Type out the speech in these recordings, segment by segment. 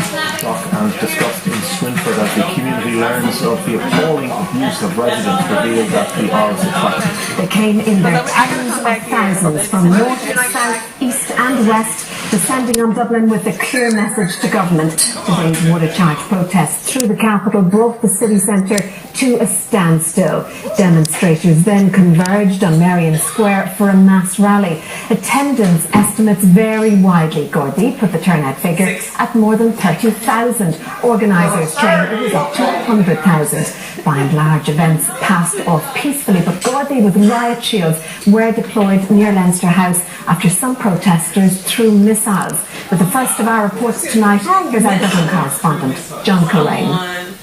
Shock and disgust in Swinford as the community learns of the appalling abuse of residents revealed at the Isles of Fact. They came in their tens of thousands from north, south, east and west, descending on Dublin with a clear message to government. Today's water charge protests through the capital brought the city centre to a standstill. Demonstrators then converged on Merrion Square for a mass rally. Attendance estimates vary widely. Gardaí put the turnout figure at more than 30,000. Organisers claim it was up to 100,000. By and large, events passed off peacefully, but Gardaí with riot shields were deployed near Leinster House after some protesters threw missiles. With the first of our reports tonight, here's our Dublin correspondent, John Colleen.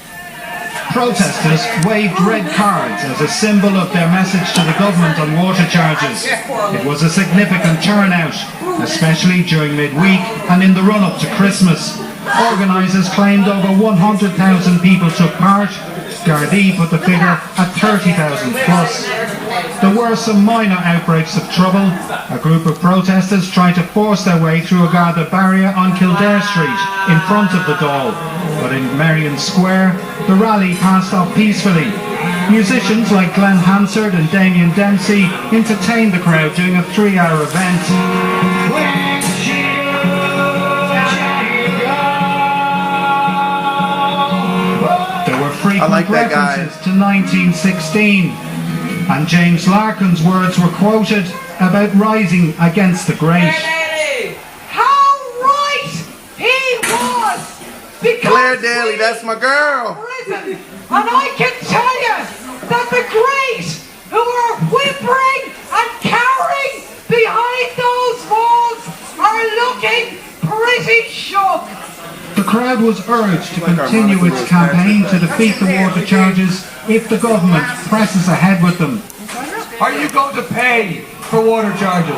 Protesters waved red cards as a symbol of their message to the government on water charges. It was a significant turnout, especially during midweek and in the run-up to Christmas. Organisers claimed over 100,000 people took part. Gardaí put the figure at 30,000 plus. There were some minor outbreaks of trouble. A group of protesters tried to force their way through a Garda barrier on Kildare Street in front of the Dáil. But in Merrion Square, the rally passed off peacefully. Musicians like Glenn Hansard and Damien Dempsey entertained the crowd during a 3-hour event. There were frequent references to 1916, and James Larkin's words were quoted about rising against the great. Claire Daly, that's my girl. And I can tell you that the great who are whimpering and cowering behind those walls are looking pretty shook. The crowd was urged to continue its campaign to defeat the water charges if the government presses ahead with them. Are you going to pay for water charges?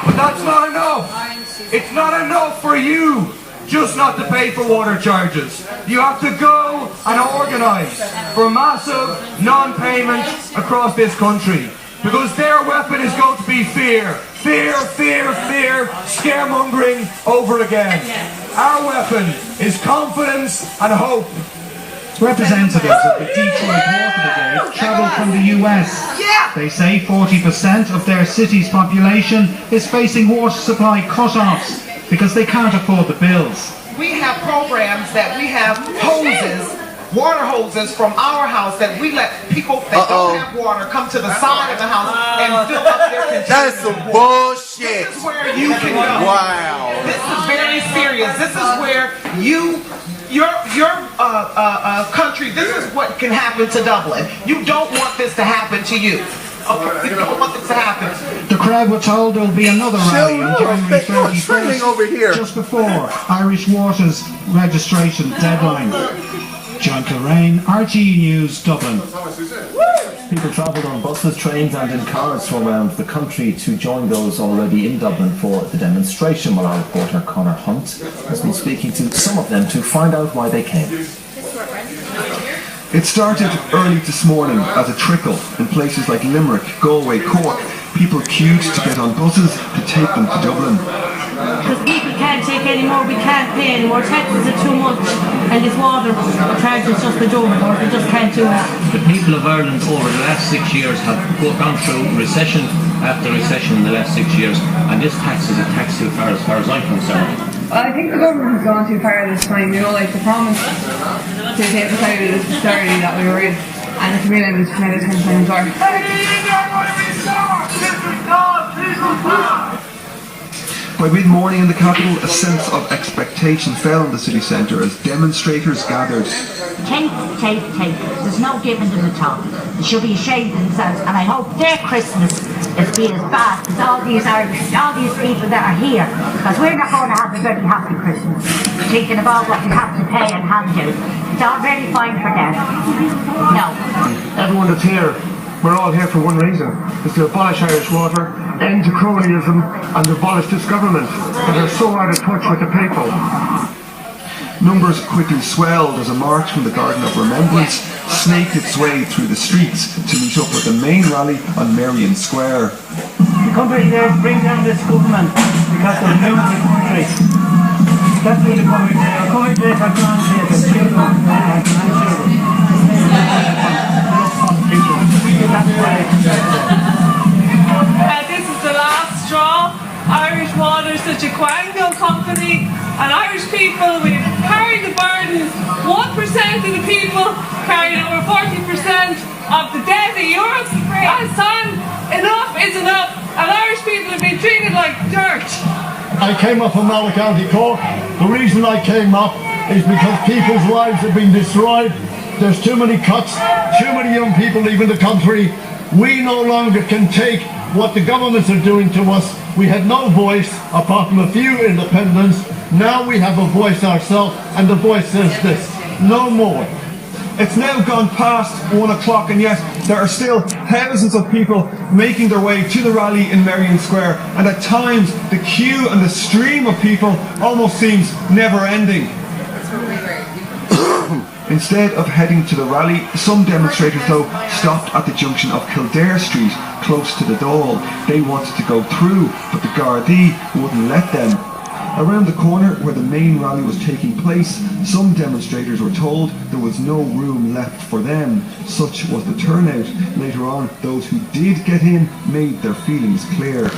But that's not enough. It's not enough for you just not to pay for water charges. You have to go and organise for massive non-payment across this country. Because their weapon is going to be fear. Fear, fear, fear, scaremongering over again. Our weapon is confidence and hope. Representatives of the Detroit Water Brigade travelled from the US. They say 40% of their city's population is facing water supply cut-offs because they can't afford the bills. We have programs that we have hoses, water hoses from our house that we let people that don't have water come to the side of the house and fill up their containers. That's some bullshit. This is where you can go. Wow. This is very serious. This is where your country, this is what can happen to Dublin. You don't want this to happen to you. Okay, you don't want this to happen. The crowd were told there will be another rally on January 31st, over here. just before Irish Water's registration deadline. John Colleen, RTE News, Dublin. People travelled on buses, trains and in cars from around the country to join those already in Dublin for the demonstration. Well, our reporter Conor Hunt has been speaking to some of them to find out why they came. It started early this morning as a trickle in places like Limerick, Galway, Cork. People queued to get on buses to take them to Dublin. Because people can't take any more, we can't pay any more, taxes are too much, and this water charge is just the door, we just can't do it. The people of Ireland over the last 6 years have gone through recession after recession in the last 6 years, and this tax is a tax too far as I'm concerned. I think the government has gone too far this time, you know, like the promise to take us out of this austerity that we were in, and it's really just made it 10 times worse. By mid-morning in the capital, a sense of expectation fell on the city centre as demonstrators gathered. Take. There's no giving them at all. They should be ashamed of themselves, and I hope their Christmas is be as bad as all these people that are here, because we're not going to have a very happy Christmas, thinking about what we have to pay and handle. It's already fine for them. No. Everyone that's here, we're all here for one reason. It's to abolish Irish water, end to cronyism, and abolish this government that are so out of touch with the people. Numbers quickly swelled as a march from the Garden of Remembrance snaked its way through the streets to meet up with the main rally on Merrion Square. The country there bring down this government because they're losing the country. That's really coming there. Coming there for grandkids and children and grandchildren. That's why this is the last straw. Irish Water is such a quango company, and Irish people, we carry the burden. 1% of the people carry over 40% of the debt in Europe. And son, enough is enough, and Irish people have been treated like dirt. I came up from Mallow County, Cork. The reason I came up is because people's lives have been destroyed. There's too many cuts, too many young people leaving the country. We no longer can take what the governments are doing to us. We had no voice apart from a few independents. Now we have a voice ourselves, and the voice says this: no more. It's now gone past 1 o'clock, and yet there are still thousands of people making their way to the rally in Merrion Square, and at times the queue and the stream of people almost seems never ending. Instead of heading to the rally, some demonstrators though stopped at the junction of Kildare Street, close to the Dáil. They wanted to go through, but the Gardaí wouldn't let them. Around the corner where the main rally was taking place, some demonstrators were told there was no room left for them. Such was the turnout. Later on, those who did get in made their feelings clear.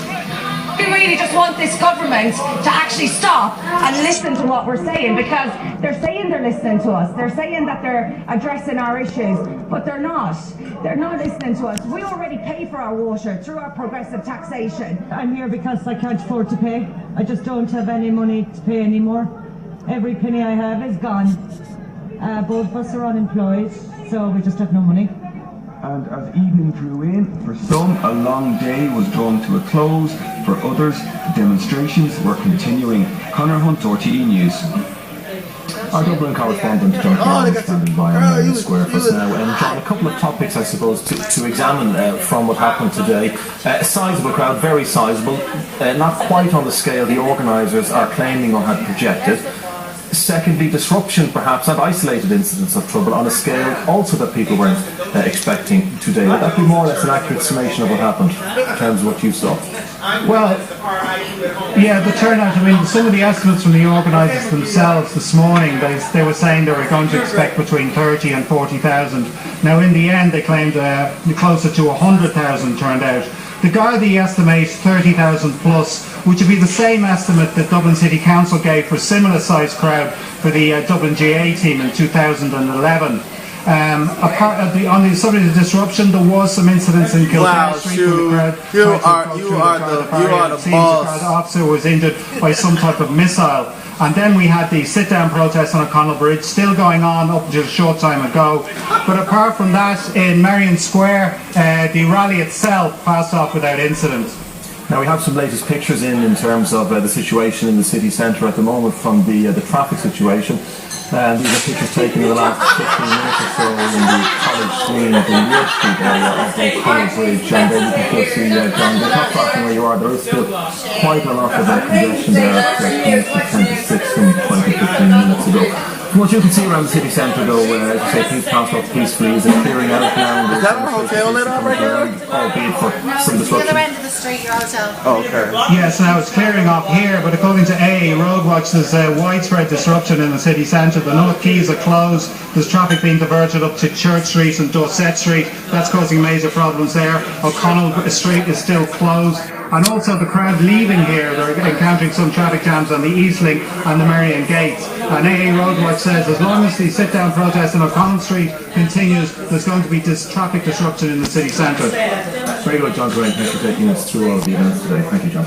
We really just want this government to actually stop and listen to what we're saying, because they're saying they're listening to us. They're saying that they're addressing our issues, but they're not. They're not listening to us. We already pay for our water through our progressive taxation. I'm here because I can't afford to pay. I just don't have any money to pay anymore. Every penny I have is gone. Both of us are unemployed, so we just have no money. And as evening drew in, for some a long day was drawn to a close. For others, the demonstrations were continuing. Conor Hunt, RTE News. Our Dublin correspondent John Kelly is standing by on Merrion Square for us now. And John, a couple of topics I suppose to examine from what happened today. A sizable crowd, very sizable, not quite on the scale the organisers are claiming or had projected. Secondly, disruption perhaps and isolated incidents of trouble on a scale also that people weren't expecting today. Would that be more or less an accurate summation of what happened in terms of what you saw? Well, yeah, the turnout, I mean, some of the estimates from the organisers themselves this morning, they were saying they were going to expect between 30 and 40,000. Now in the end they claimed closer to 100,000 turned out. The Gardaí estimates 30,000 plus, which would be the same estimate that Dublin City Council gave for a similar sized crowd for the Dublin GA team in 2011. On the subject of disruption, there was some incidents in Kildare Street where the crowd you are the boss. The officer was injured by some type of missile. And then we had the sit-down protest on O'Connell Bridge, still going on up until a short time ago. But apart from that, in Merrion Square, the rally itself passed off without incident. Now we have some latest pictures in terms of the situation in the city centre at the moment from the traffic situation. These are pictures taken in the last 15 minutes or so in the College Green of the York Street area of O'Connell Bridge, and then you can still see John, there's not far from where you are, there is still quite a lot of congestion there at 10 to 6 from 20 to 15 minutes ago. From what you can see around the city centre though, as you say, things passed off peacefully. Is it clearing out now? Is that a hotel lit up right here? Albeit for some disruption. The other end of the street, your hotel. Oh, okay. Yes, now it's clearing up here, but according to AA Roadwatch, there's widespread disruption in the city centre. The North Quays are closed. There's traffic being diverted up to Church Street and Dorset Street. That's causing major problems there. O'Connell Street is still closed. And also the crowd leaving here, they're encountering some traffic jams on the East Link and the Merrion Gates. And AA Roadwatch says as long as the sit-down protest on O'Connell Street continues, there's going to be traffic disruption in the city centre. Very good, John Grant. Thanks for taking us through all of the events today. Thank you, John.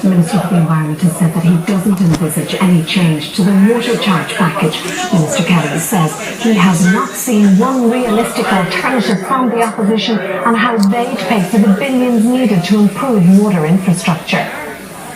The Minister for the Environment has said that he doesn't envisage any change to the water charge package. Minister Kelly says he has not seen one realistic alternative from the opposition on how they'd pay for the billions needed to improve water infrastructure.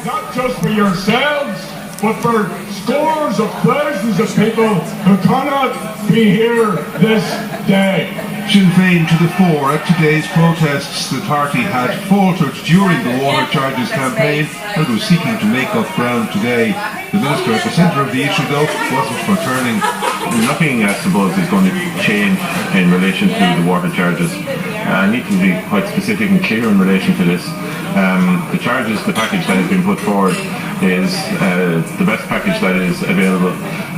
Not just for yourselves, but for scores of thousands of people who cannot be here this day. Sinn Féin to the fore at today's protests. The party had faltered during the water charges campaign and was seeking to make up ground today. The minister at the centre of the issue though wasn't for turning. Nothing I suppose is going to change in relation to the water charges. I need to be quite specific and clear in relation to this. The charges, the package that has been put forward is the best package that is available.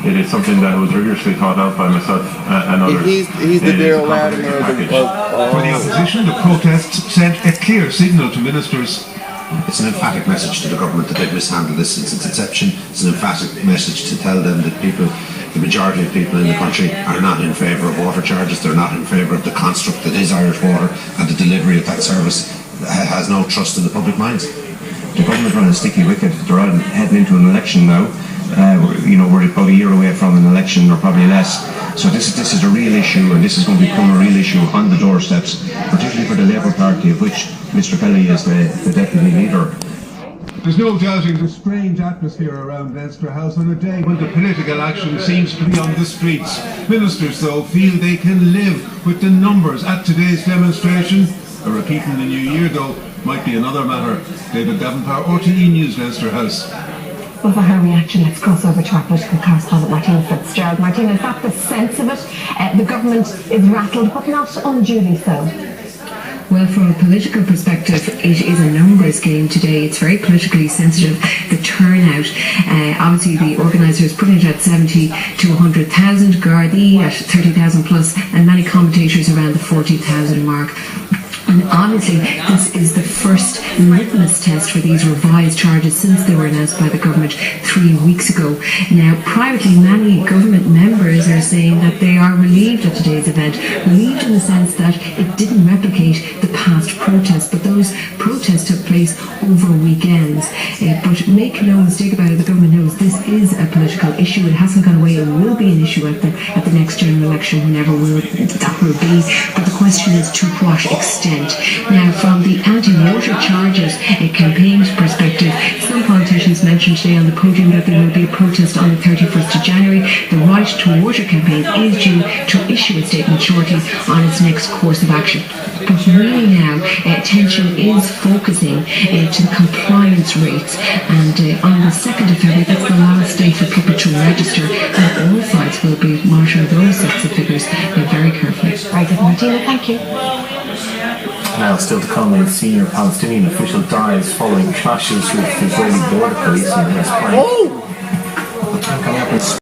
It is something that was rigorously thought out by myself and others. He's the Daryl Latimer For the opposition, the protests sent a clear signal to ministers. It's an emphatic message to the government that they've mishandled this since its inception. It's an emphatic message to tell them that the majority of people in the country are not in favour of water charges. They're not in favour of the construct that is Irish Water, and the delivery of that service has no trust in the public minds. The government run a sticky wicket. They're heading into an election now. We're about a year away from an election, or probably less. So this is a real issue, and this is going to become a real issue on the doorsteps, particularly for the Labour Party, of which Mr. Kelly is the deputy leader. There's no doubting the strange atmosphere around Leinster House on a day when the political action seems to be on the streets. Ministers, though, feel they can live with the numbers at today's demonstration. A repeat in the new year, though, might be another matter. David Davenport, RTE News, Leinster House. Well, for her reaction, let's cross over to our political correspondent Martina Fitzgerald. Martina, is that the sense of it? The government is rattled, but not unduly so. Well, from a political perspective, it is a numbers game today. It's very politically sensitive, the turnout. Obviously, the organisers putting it at 70 to 100,000, Gardaí at 30,000 plus, and many commentators around the 40,000 mark. And obviously, this is the first litmus test for these revised charges since they were announced by the government 3 weeks ago. Now, privately, many government members are saying that they are relieved at today's event. Relieved in the sense that it didn't replicate the past protests, but those protests took place over weekends. But make no mistake about it, the government knows this is a political issue. It hasn't gone away. It will be an issue at the next general election, whenever that will be. But the question is, to what extent? Now, from the anti-water charges campaign perspective, some politicians mentioned today on the podium that there will be a protest on the 31st of January. The Right2water campaign is due to issue a statement shortly on its next course of action. But really now, attention is focusing to the compliance rates, and on the 2nd of February, that's the last day for people to register, and all sides will be monitoring those sets of figures very carefully. Right, Martina, thank you. Now, still to come, a senior Palestinian official dies following clashes with Israeli border police in West Bank.